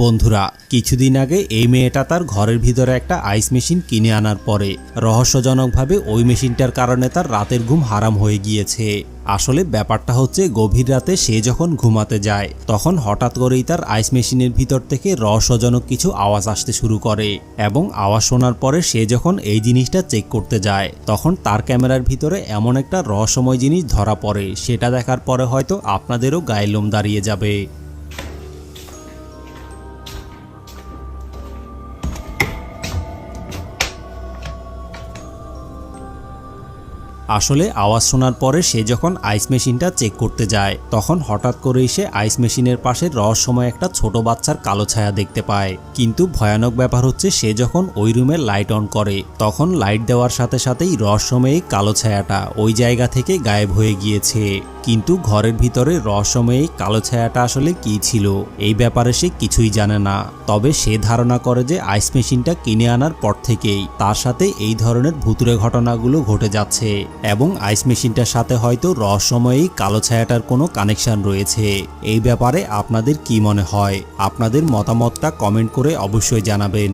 বন্ধুরা, কিছুদিন আগে এই মেয়েটা তার ঘরের ভিতরে একটা আইস মেশিন কিনে আনার পরে রহস্যজনকভাবে ওই মেশিনটার কারণে তার রাতের ঘুম হারাম হয়ে গিয়েছে। আসলে ব্যাপারটা হচ্ছে, গভীর রাতে সে যখন ঘুমাতে যায় তখন হঠাৎ করেই তার আইস মেশিনের ভিতর থেকে রহস্যজনক কিছু আওয়াজ আসতে শুরু করে এবং আওয়াজ শোনার পরে সে যখন এই জিনিসটা চেক করতে যায় তখন তার ক্যামেরার ভিতরে এমন একটা রহস্যময় জিনিস ধরা পড়ে, সেটা দেখার পরে হয়তো আপনাদেরও গায়ে লোম দাঁড়িয়ে যাবে। আসলে আওয়াজ শোনার পরে সে যখন আইস মেশিনটা চেক করতে যায় তখন হঠাৎ করেই সে আইস মেশিনের পাশে রহস্যময় একটা ছোট বাচ্চার কালো ছায়া দেখতে পায়। কিন্তু ভয়ানক ব্যাপার হচ্ছে, সে যখন ওই রুমের লাইট অন করে তখন লাইট দেওয়ার সাথে সাথেই রহস্যময়ী কালো ছায়াটা ওই জায়গা থেকে গায়েব হয়ে গিয়েছে। কিন্তু ঘরের ভিতরে রহস্যময়ী কালো ছায়াটা আসলে কি ছিল এই ব্যাপারে সে কিছুই জানে না। তবে সে ধারণা করে যে আইস মেশিনটা কিনে আনার পর থেকেই তার সাথে এই ধরনের ভুতুড়ে ঘটনাগুলো ঘটে যাচ্ছে এবং আইস মেশিনটার সাথে হয়তো রহস্যময়ী কালো ছায়াটার কোনো কানেকশন রয়েছে। এই ব্যাপারে আপনাদের কি মনে হয়? আপনাদের মতামতটা কমেন্ট করে অবশ্যই জানাবেন।